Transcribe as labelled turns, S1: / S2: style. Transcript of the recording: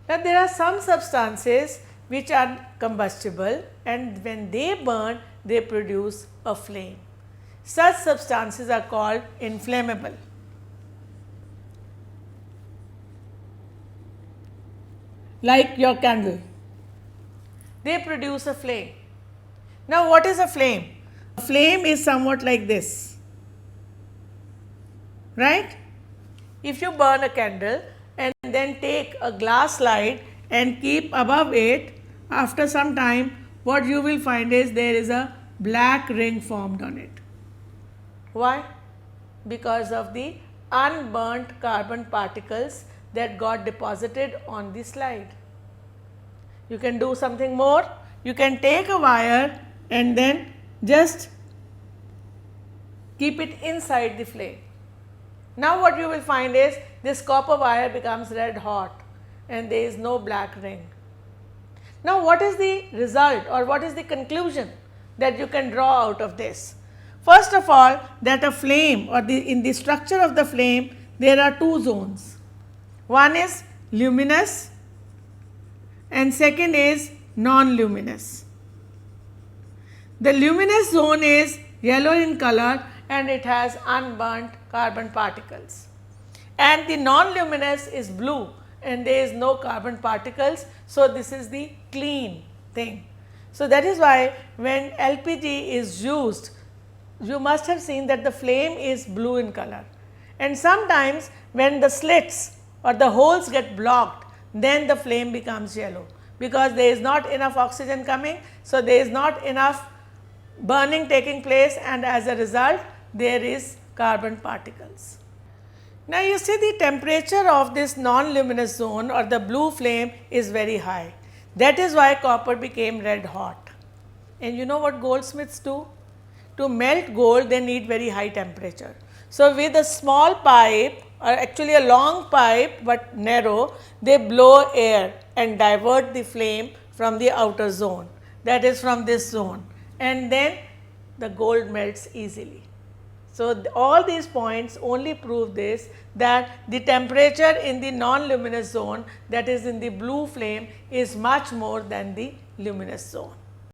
S1: Now, there are some substances which are combustible, and when they burn they produce a flame. Such substances are called inflammable. Like your candle, they produce a flame. Now, what is a flame? A flame is somewhat like this, right? If you burn a candle and then take a glass slide and keep above it, after some time what you will find is there is a black ring formed on it. Why? Because of the unburnt carbon particles that got deposited on the slide. You can do something more. You can take a wire and then just keep it inside the flame. Now, what you will find is this copper wire becomes red hot and there is no black ring. Now, what is the result or what is the conclusion that you can draw out of this? First of all, that a flame or in the structure of the flame there are two zones. One is luminous and second is non-luminous. The luminous zone is yellow in color and it has unburnt carbon particles, and the non-luminous is blue and there is no carbon particles. So, this is the clean thing. So, that is why when LPG is used, you must have seen that the flame is blue in color, and sometimes when the slits or the holes get blocked, then the flame becomes yellow, because there is not enough oxygen coming. So, there is not enough burning taking place, and as a result there is carbon particles. Now, you see the temperature of this non-luminous zone or the blue flame is very high. That is why copper became red hot. And you know what goldsmiths do? To melt gold they need very high temperature. So, with a small pipe or actually a long pipe but narrow, they blow air and divert the flame from the outer zone, that is from this zone, and then the gold melts easily. So, all these points only prove this, that the temperature in the non-luminous zone, that is in the blue flame, is much more than the luminous zone.